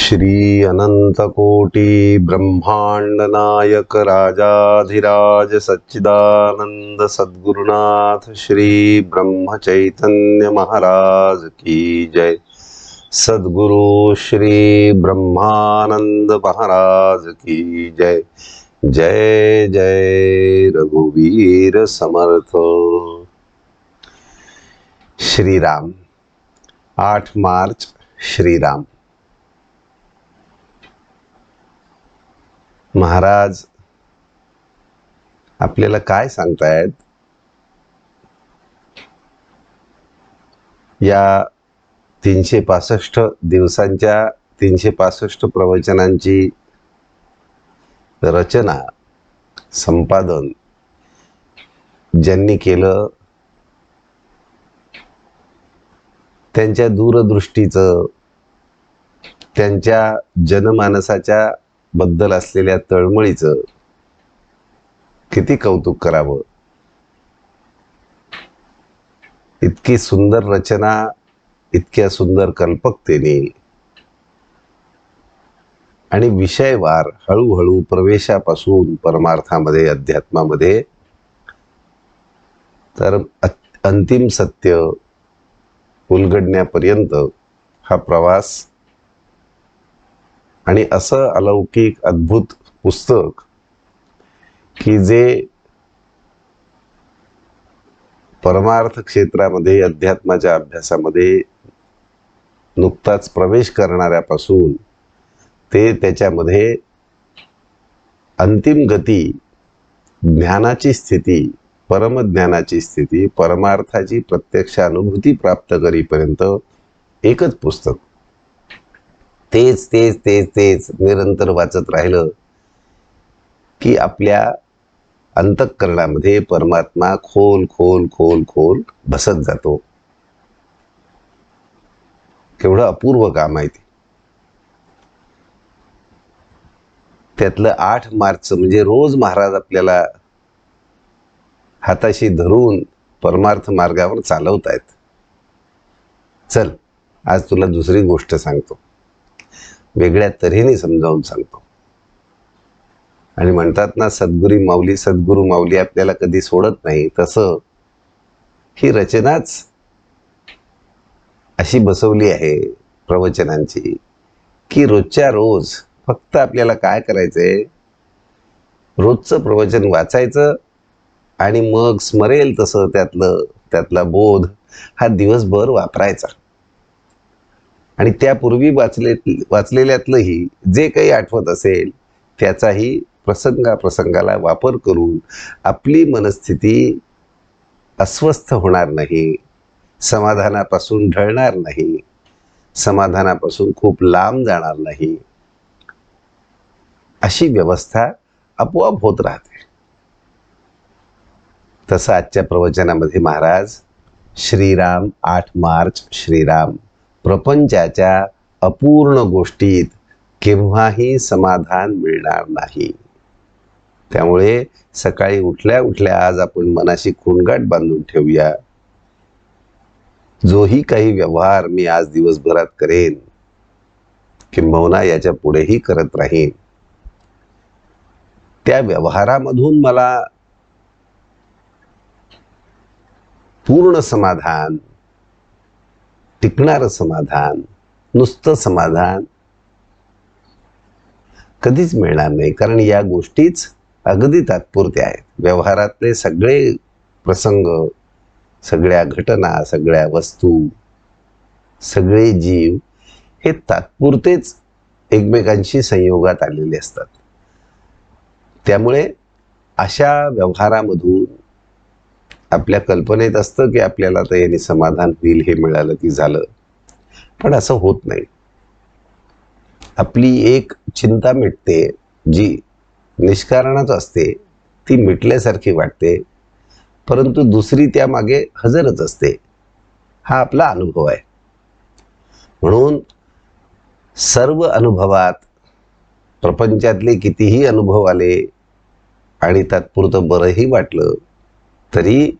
श्री अनंत कोटि ब्रह्मांड नायक राजाधिराज सच्चिदानंद सद्गुरुनाथ श्री ब्रह्म चैतन्य महाराज की जय। सद्गुरु श्री ब्रह्मानंद महाराज की जय। जय जय रघुवीर समर्थ। श्रीराम 8 मार्च श्रीराम। महाराज आपल्याला काय सांगतायत? या 365 दिवसांच्या 365 प्रवचनांची रचना संपादन ज्यांनी केलं त्यांच्या दूरदृष्टीचं, त्यांच्या जनमानसाच्या बद्दल असलेल्या तळमळीचं किती कौतुक करावं। इतकी सुंदर रचना, इतक्या सुंदर कल्पकतेने आणि विषयवार हळूहळू प्रवेशापासून परमार्थामध्ये, अध्यात्मामध्ये तर अंतिम सत्य उलगडण्यापर्यंत हा प्रवास, आणि असं अलौकिक अद्भुत पुस्तक की जे परमार्थ क्षेत्रामध्ये, अध्यात्माच्या अभ्यासामध्ये नुकताच प्रवेश करणाऱ्यापासून ते त्याच्यामध्ये अंतिम गती, ज्ञानाची स्थिती, परमज्ञानाची स्थिती, परमार्थाची प्रत्यक्ष अनुभूती प्राप्त करीपर्यंत एकच पुस्तक। तेच तेच तेच तेच निरंतर वाचत राहिलं की आपल्या अंतःकरणामध्ये परमात्मा खोल खोल खोल खोल बसत जातो। केवढं अपूर्व काम आहे ते। त्यातलं 8 मार्च म्हणजे रोज महाराज आपल्याला हाताशी धरून परमार्थ मार्गावर चालवतायत। चल, आज तुला दुसरी गोष्ट सांगतो, वेगळ्या तऱ्हेने समजावून सांगतो। आणि म्हणतात ना, सद्गुरु माऊली आपल्याला कधी सोडत नाही, तसं ही रचनाच अशी बसवली आहे प्रवचनांची की रोजच्या रोज फक्त आपल्याला काय करायचंय, रोजचं प्रवचन वाचायचं आणि मग स्मरेल तसं त्यातला बोध हा दिवसभर वापरायचा। आणि त्यापूर्वी वाचलेल्यातलंही जे काही आठवत असेल त्याचाही प्रसंगाला वापर करून आपली मनस्थिती अस्वस्थ होणार नाही, समाधानापासून ढळणार नाही, समाधानापासून खूप लांब जाणार नाही, अशी व्यवस्था आपोआप होत राहते। तसं आजच्या प्रवचनामध्ये महाराज श्रीराम 8 मार्च श्रीराम, प्रपंचाच्या अपूर्ण गोष्टीत केव्हाही समाधान मिळणार नाही। त्यामुळे सकाळी उठल्या उठल्या आज आपण मनाशी खूणगाठ बांधून ठेवूया, जोही काही व्यवहार मी आज दिवसभरात करेन, किंबहुना याच्या पुढेही करत राहीन, त्या व्यवहारामधून मला पूर्ण समाधान, टिकणारं समाधान, नुसतं समाधान कधीच मिळणार नाही। कारण या गोष्टीच अगदी तात्पुरत्या आहेत। व्यवहारातले सगळे प्रसंग, सगळ्या घटना, सगळ्या वस्तू, सगळे जीव हे तात्पुरतेच एकमेकांशी संयोगात आलेले असतात। त्यामुळे अशा व्यवहारामधून आपल्या कल्पनेत असतं की आपल्याला तर याने समाधान होईल, हे मिळालं की झालं, पण असं होत नाही। आपली एक चिंता मिटते, जी निष्कारणच असते, ती मिटल्यासारखी वाटते, परंतु दुसरी त्यामागे हजरच असते। हा आपला अनुभव आहे। म्हणून सर्व अनुभवात, प्रपंचातले कितीही अनुभव आले आणि तात्पुरतं बरंही वाटलं, तरी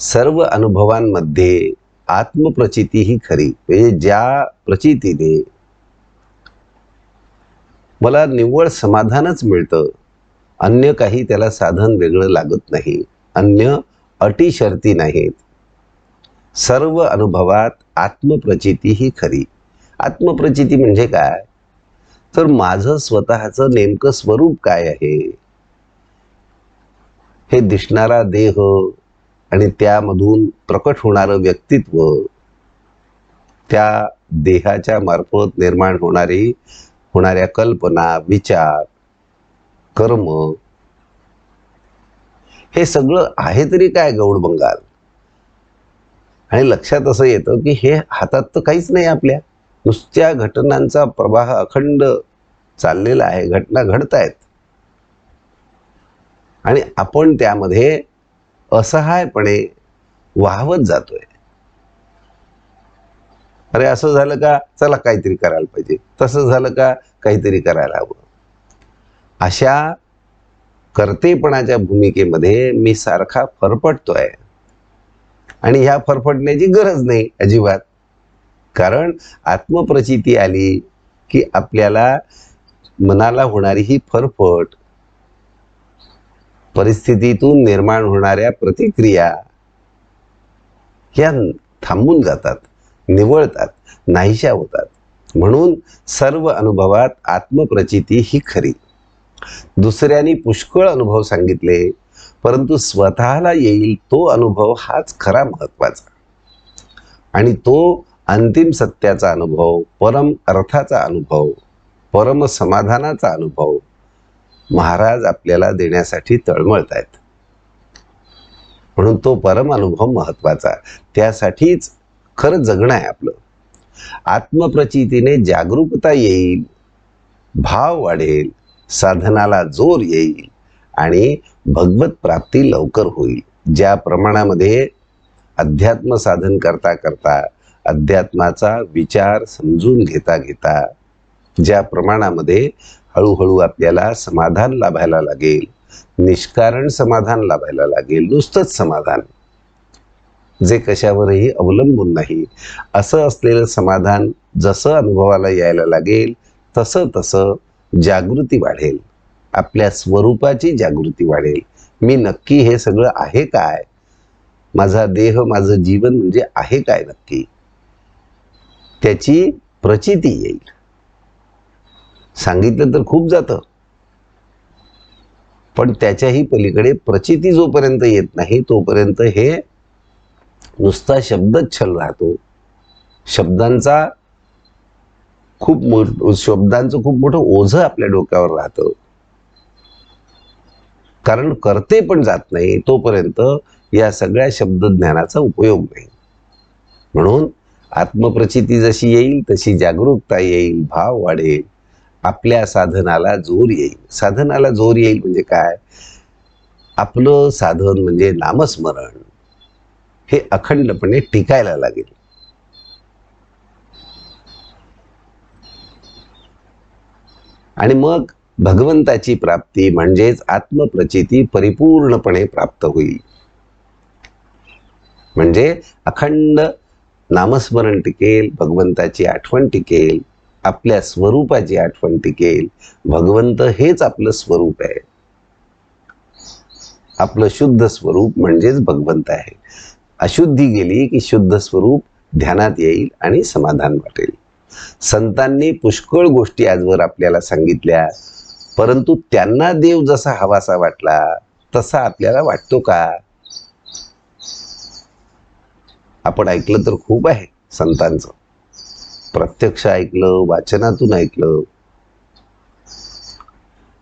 सर्व अनुभवांमध्ये आत्मप्रचिती ही खरी, म्हणजे ज्या प्रचितीने मला निव्वळ समाधानच मिळतं, अन्य काही त्याला साधन वेगळं लागत नाही, अन्य अटी शर्ती नाहीत. सर्व अनुभवात आत्मप्रचिती ही खरी. आत्मप्रचिती म्हणजे काय? तर माझं स्वतःचं नेमकं स्वरूप काय आहे, हे दिसणारा देह आणि त्यामधून प्रकट होणारं व्यक्तित्व, त्या देहाच्या मार्फत निर्माण होणाऱ्या कल्पना, विचार, कर्म, हे सगळं आहे तरी काय गौडबंगाल. आणि लक्षात असं येतं की हे हातात तर काहीच नाही आपल्या, नुसत्या घटनांचा प्रवाह अखंड चाललेला आहे, घटना घडतायत आणि आपण त्यामध्ये असहायपणे वाहवत जातोय. अरे असं झालं का, चला काहीतरी करायला पाहिजे, तसं झालं का, काहीतरी करायला हवं. अशा कर्तेपणाच्या भूमिकेमध्ये मी सारखा फरफटतोय आणि ह्या फरफटण्याची गरज नाही अजिबात. कारण आत्मप्रचिती आली की आपल्याला मनाला होणारी ही फरफट, परिस्थितीतून निर्माण होणाऱ्या प्रतिक्रिया या थांबून जातात, निवळतात, नाहीशा होतात. म्हणून सर्व अनुभवात आत्मप्रचिती ही खरी. दुसऱ्यांनी पुष्कळ अनुभव सांगितले, परंतु स्वतःला येईल तो अनुभव हाच खरा महत्वाचा. आणि तो अंतिम सत्याचा अनुभव, परम अर्थाचा अनुभव, परम समाधानाचा अनुभव महाराज आपल्याला देण्यासाठी तळमळत आहेत. म्हणून तो परम अनुभव महत्वाचा. त्यासाठीच खरं जगणं आहे आपलं. आत्मप्रचितीने जागरूकता येईल, भाव वाढेल, साधनाला जोर येईल आणि भगवत प्राप्ती लवकर होईल. ज्या प्रमाणामध्ये अध्यात्म साधन करता करता, अध्यात्माचा विचार समजून घेता घेता, ज्या प्रमाणामध्ये हळूहळू आपल्याला समाधान लाभायला लागेल, निष्कारण समाधान लाभायला लागेल, नुसतंच समाधान जे कशावरही अवलंबून नाही, असं असलेलं समाधान जसं अनुभवाला यायला लागेल तसं तसं जागृती वाढेल, आपल्या स्वरूपाची जागृती वाढेल. मी नक्की हे सगळं आहे काय, माझा देह, माझं जीवन म्हणजे आहे काय नक्की, त्याची प्रचिती येईल. सांगितलं तर खूप जातं, पण त्याच्याही पलीकडे प्रचिती जोपर्यंत येत नाही तोपर्यंत हे नुसता शब्दच छल राहतो. शब्दांचं खूप मोठं ओझं आपल्या डोक्यावर राहतं. कारण करते पण जात नाही तोपर्यंत या सगळ्या शब्दज्ञानाचा उपयोग नाही. म्हणून आत्मप्रचिती जशी येईल तशी जागरूकता येईल, भाव वाढेल, आपल्या साधनाला जोर येईल. साधनाला जोर येईल म्हणजे काय? आपलं साधन म्हणजे नामस्मरण हे अखंडपणे टिकायला लागेल. आणि मग भगवंताची प्राप्ती म्हणजेच आत्मप्रचिती परिपूर्णपणे प्राप्त होईल. म्हणजे अखंड नामस्मरण टिकेल, भगवंताची आठवण टिकेल, आपल्या स्वरूपाची आठवण टिकेल. भगवंत हेच आपलं स्वरूप आहे. आपलं शुद्ध स्वरूप म्हणजेच भगवंत आहे. अशुद्धी गेली की शुद्ध स्वरूप ध्यानात येईल आणि समाधान वाटेल. संतांनी पुष्कळ गोष्टी आजवर आपल्याला सांगितल्या, परंतु त्यांना देव जसा हवासा वाटला तसा आपल्याला वाटतो का? आपण ऐकलं तर खूप आहे संतांचं, प्रत्यक्ष ऐकलं, वाचनातून ऐकलं,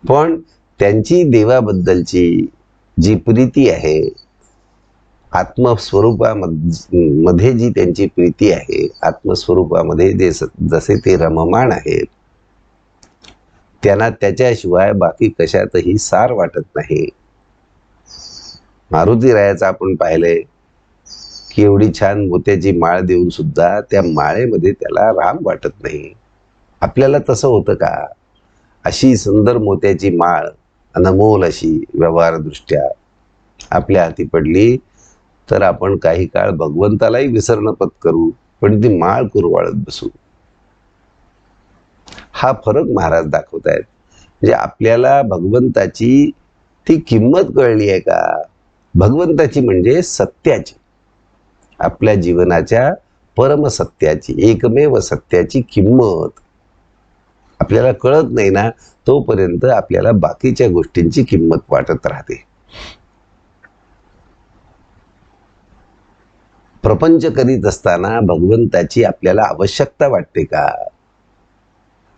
पण त्यांची देवाबद्दलची जी प्रीती आहे, आत्मस्वरूपामध्ये जी त्यांची प्रीती आहे, आत्मस्वरूपामध्ये जसे ते रममाण आहेत, त्यांना त्याच्याशिवाय बाकी कशातही सार वाटत नाही. मारुती रायाचं आपण पाहिलंय की एवढी छान मोत्याची माळ देऊन सुद्धा त्या माळेमध्ये त्याला राम वाटत नाही. आपल्याला तसं होतं का? अशी सुंदर मोत्याची माळ, अनमोल अशी व्यवहारदृष्ट्या आपल्या हाती पडली तर आपण काही काळ भगवंतालाही विसरणं पत्करू, पण ती माळ कुरवाळत बसू. हा फरक महाराज दाखवतायत. म्हणजे आपल्याला भगवंताची ती किंमत कळली आहे का? भगवंताची म्हणजे सत्याची, आपल्या जीवनाच्या परमसत्याची, एकमेव सत्याची किंमत आपल्याला कळत नाही ना, तोपर्यंत आपल्याला बाकीच्या गोष्टींची किंमत वाटत राहते. प्रपंच करीत असताना भगवंताची आपल्याला आवश्यकता वाटते का?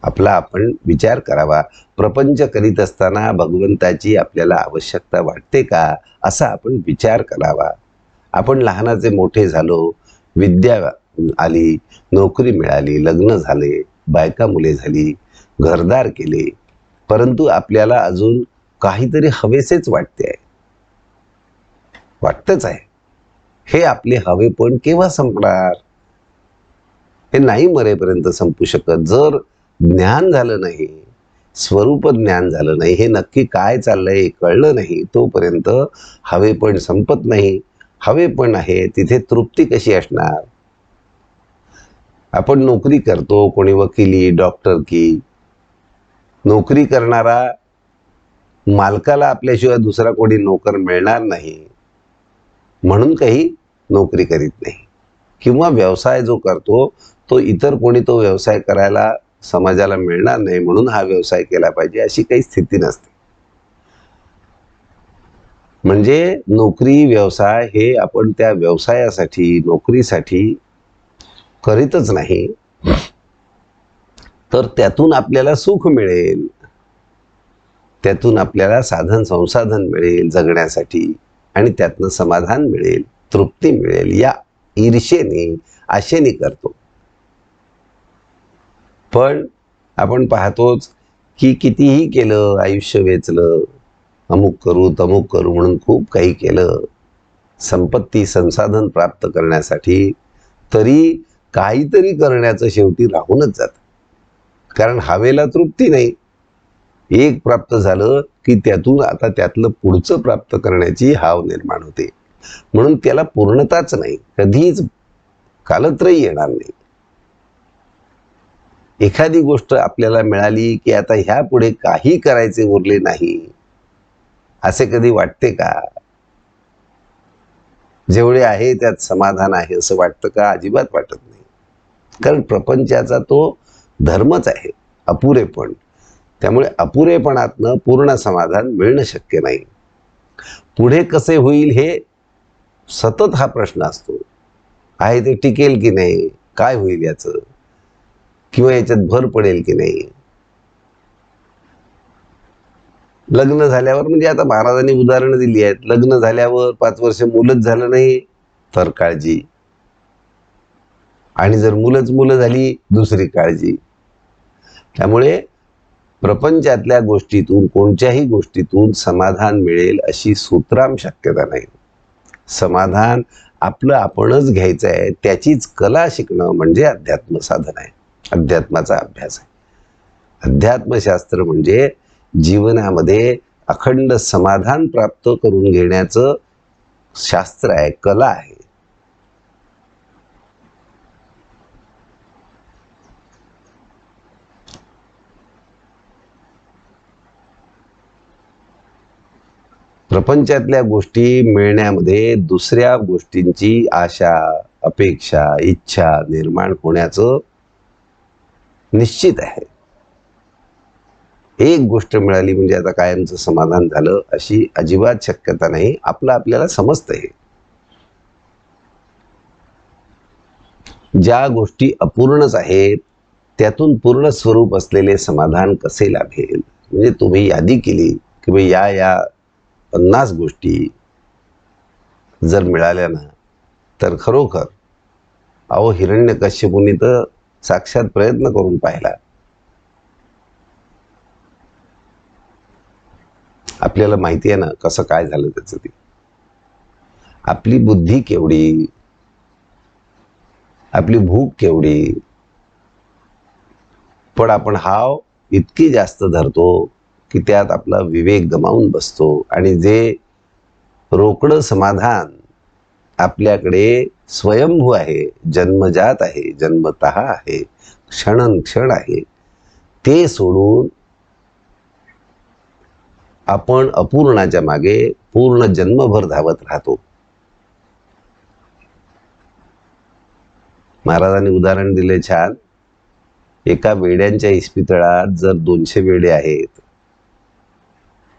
आपला आपण विचार करावा. प्रपंच करीत असताना भगवंताची आपल्याला आवश्यकता वाटते का, असा आपण विचार करावा. आपण लहानाचे मोठे झालो, विद्या आली, नोकरी मिळाली, लग्न झाले, बायका मुले झाली, घरदार केले, परंतु आपल्याला अजून काहीतरी हवेसेच वाटते आहे, वाटतच आहे. हे आपले हवे पण केव्हा संपणार? हे नाही मरेपर्यंत संपू शकत. जर ज्ञान झालं नाही, स्वरूप ज्ञान झालं नाही, हे नक्की काय चाललंय कळलं नाही, तोपर्यंत हवे पण संपत नाही. हवे पण आहे तिथे तृप्ती कशी असणार? आपण नोकरी करतो, कोणी वकिली, डॉक्टर की, नोकरी करणारा मालकाला आपल्याशिवाय दुसरा कोणी नोकर मिळणार नाही म्हणून काही नोकरी करीत नाही, किंवा व्यवसाय जो करतो तो इतर कोणी तो व्यवसाय करायला समाजाला मिळणार नाही म्हणून हा व्यवसाय केला पाहिजे, अशी काही स्थिती नसते. म्हणजे नोकरी व्यवसाय हे आपण त्या व्यवसायासाठी, नोकरीसाठी करीतच नाही, तर त्यातून आपल्याला सुख मिळेल, त्यातून आपल्याला साधन संसाधन मिळेल जगण्यासाठी, आणि त्यातनं समाधान मिळेल, तृप्ती मिळेल, या ईर्षेने, आशेने करतो. पण आपण पाहतोच की कितीही केलं, आयुष्य वेचलं, अमुक करू तमुक करू म्हणून खूप काही केलं संपत्ती संसाधन प्राप्त करण्यासाठी, तरी काहीतरी करण्याचं शेवटी राहूनच जात. कारण हवेला तृप्ती नाही. एक प्राप्त झालं की त्यातून आता त्यातलं पुढचं प्राप्त करण्याची हाव निर्माण होते, म्हणून त्याला पूर्णताच नाही, कधीच कालत्रयी येणार नाही. एखादी गोष्ट आपल्याला मिळाली की आता ह्या पुढे काही करायचे उरले नाही, असे कधी वाटते का? जेवढे आहे त्यात समाधान आहे असं वाटतं का? अजिबात वाटत नाही. कारण प्रपंचाचा तो धर्मच आहे अपुरेपण. त्यामुळे अपुरेपणातनं पूर्ण समाधान मिळणं शक्य नाही. पुढे कसे होईल हे सतत हा प्रश्न असतो. आहे ते टिकेल की नाही, काय होईल याचं, किंवा याच्यात भर पडेल की नाही. लग्न झाल्यावर, म्हणजे आता महाराजांनी उदाहरणं दिली आहेत, लग्न झाल्यावर 5 वर्ष मुलंच झालं नाही तर काळजी, आणि जर मुलं झाली दुसरी काळजी. त्यामुळे प्रपंचातल्या गोष्टीतून, कोणत्याही गोष्टीतून समाधान मिळेल अशी सूत्राम शक्यता नाही. समाधान आपलं आपणच घ्यायचं आहे, त्याचीच कला शिकणं म्हणजे अध्यात्म साधन आहे, अध्यात्माचा अभ्यास आहे. अध्यात्मशास्त्र म्हणजे जीवनामध्ये अखंड समाधान प्राप्त करून घेण्याचं शास्त्र आहे, कला आहे. प्रपंचातल्या गोष्टी मिळण्यामध्ये दुसऱ्या गोष्टींची आशा, अपेक्षा, इच्छा निर्माण होण्याचं निश्चित आहे. एक गोष्ट मिळाली म्हणजे आता कायमचं समाधान झालं अशी अजिबात शक्यता नाही. आपलं आपल्याला समजतंय. ज्या गोष्टी अपूर्णच आहेत त्यातून पूर्ण स्वरूप असलेले समाधान कसे लाभेल? म्हणजे तुम्ही यादी केली की भाई या 50 गोष्टी जर मिळाल्या ना, तर खरोखर अहो हिरण्यकश्यपूंनी तर साक्षात प्रयत्न करून पाहिला. आपल्याला माहिती आहे ना कसं काय झालं त्याचं ते. आपली बुद्धी केवढी, आपली भूक केवढी, पण आपण हाव इतकी जास्त धरतो की त्यात आपला विवेक गमावून बसतो, आणि जे रोकडं समाधान आपल्याकडे स्वयंभू आहे, जन्मजात आहे, जन्मतः आहे, क्षण आहे, ते सोडून आपण अपूर्णाच्या मागे पूर्ण जन्मभर धावत राहतो. महाराजांनी उदाहरण दिले छान. एका वेड्यांच्या इस्पितळात जर 200 वेडे आहेत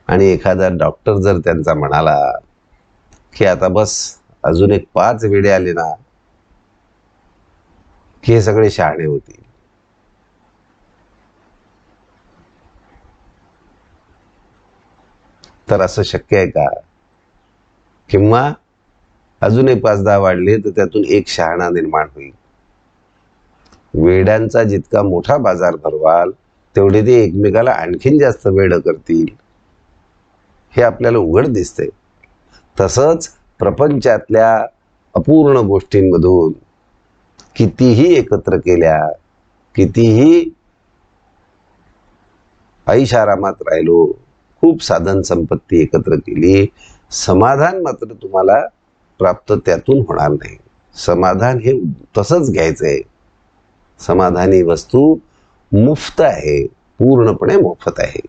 आणि एखादा डॉक्टर जर त्यांचा म्हणाला की आता बस अजून एक 5 वेडे आले ना की हे सगळे शहाणे होतील, तर असं शक्य आहे का? किंवा अजून एक 5-10 वाढले तर त्यातून एक शहाणा निर्माण होईल. वेड्यांचा जितका मोठा बाजार भरवाल तेवढे ते एकमेकाला आणखीन जास्त वेड करतील, हे आपल्याला उघड दिसते. तसंच प्रपंचातल्या अपूर्ण गोष्टींमधून कितीही एकत्र केल्या, कितीही ऐशारामात राहिलो, खूप साधन संपत्ती एकत्र केली, समाधान मात्र तुम्हाला प्राप्त त्यातून होणार नाही. समाधान हे तसंच घ्यायचंय. समाधानी वस्तू मुफ्त आहे, पूर्णपणे मोफत आहे.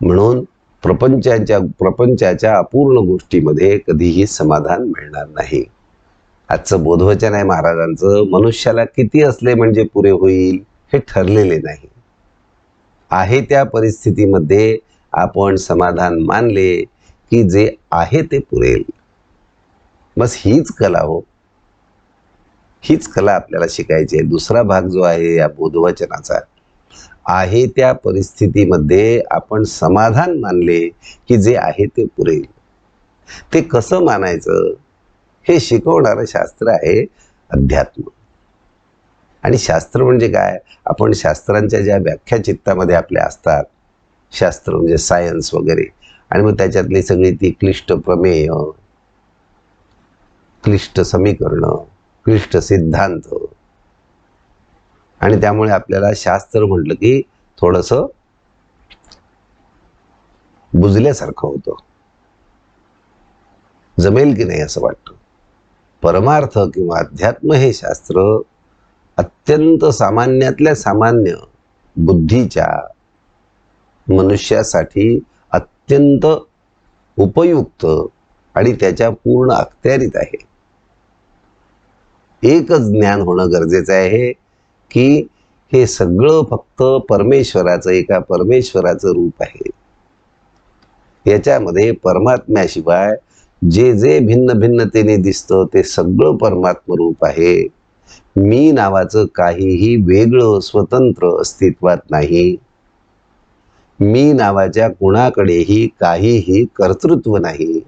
म्हणून प्रपंचाच्या अपूर्ण गोष्टीमध्ये कधीही समाधान मिळणार नाही. आजचं बोधवचन आहे महाराजांचं, मनुष्याला किती असले म्हणजे पुरे होईल हे ठरलेले नाही. आहे त्या परिस्थितीमध्ये आपण समाधान मानले की जे आहे ते पुरेल. बस हीच कला हो, हीच कला आपल्याला शिकायची आहे. दुसरा भाग जो आहे या बोधवचनाचा, आहे त्या परिस्थितीमध्ये आपण समाधान मानले की जे आहे ते पुरेल. ते कसं मानायचं हे शिकवणारं शास्त्र आहे अध्यात्म. आणि शास्त्र म्हणजे काय? आपण शास्त्रांच्या ज्या व्याख्या चित्तामध्ये आपल्या असतात, शास्त्र म्हणजे सायन्स वगैरे, आणि मग त्याच्यातली सगळी ती क्लिष्ट प्रमेय, क्लिष्ट समीकरण, क्लिष्ट सिद्धांत, आणि त्यामुळे आपल्याला शास्त्र म्हटलं की थोडंसं बुजल्यासारखं होतं, जमेल की नाही असं वाटतं. परमार्थ किंवा अध्यात्म हे शास्त्र अत्यंत सामान्यातल्या सामान्य बुद्धीच्या मनुष्यासाठी अत्यंत उपयुक्त आणि त्याच्या पूर्ण अखत्यारीत आहे. एकच ज्ञान होणं गरजेचं आहे की हे सगळं फक्त परमेश्वराचं, एका परमेश्वराचं रूप आहे. याच्यामध्ये परमात्म्याशिवाय जे जे भिन्न भिन्नतेने दिसतं ते सगळं परमात्म रूप आहे. मी नावाचं काहीही वेगळं स्वतंत्र अस्तित्वात नाही. मी नावाच्या कुणाकडेही काहीही कर्तृत्व नाही,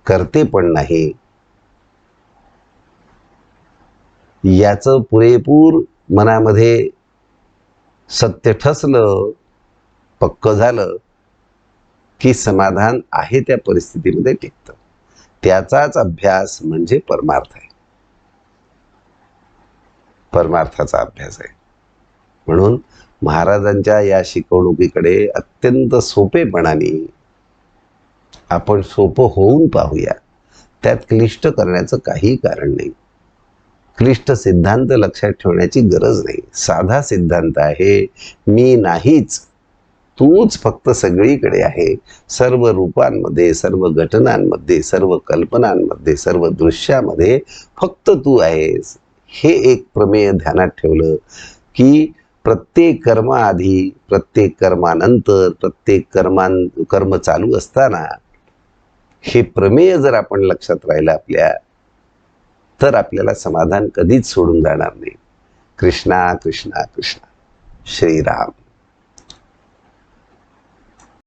करते पण नाही. याचं पुरेपूर मनामध्ये सत्य ठसलं, पक्क झालं की समाधान आहे त्या परिस्थितीमध्ये टिकतं. त्याचाच अभ्यास म्हणजे परमार्थ आहे, परमार्थाचा अभ्यास आहे. म्हणून महाराजांच्या या शिकवणुकीकडे अत्यंत सोपेपणाने आपण सोपं होऊन पाहूया. त्यात क्लिष्ट करण्याचं काही कारण नाही. क्लिष्ट सिद्धांत लक्षात ठेवण्याची गरज नाही. साधा सिद्धांत आहे, मी नाहीच, तूच फक्त सगळीकडे आहे. सर्व रूपांमध्ये, सर्व घटनांमध्ये, सर्व कल्पनांमध्ये, सर्व दृश्यामध्ये फक्त तू आहेस. हे एक प्रमेय ध्यानात ठेवलं की प्रत्येक कर्माआधी, प्रत्येक कर्मानंतर, प्रत्येक कर्म चालू असताना हे प्रमेय जर आपण लक्षात राहिलं आपल्या, तर आपल्याला समाधान कधीच सोडून जाणार नाही. कृष्णा कृष्णा कृष्णा. श्रीराम.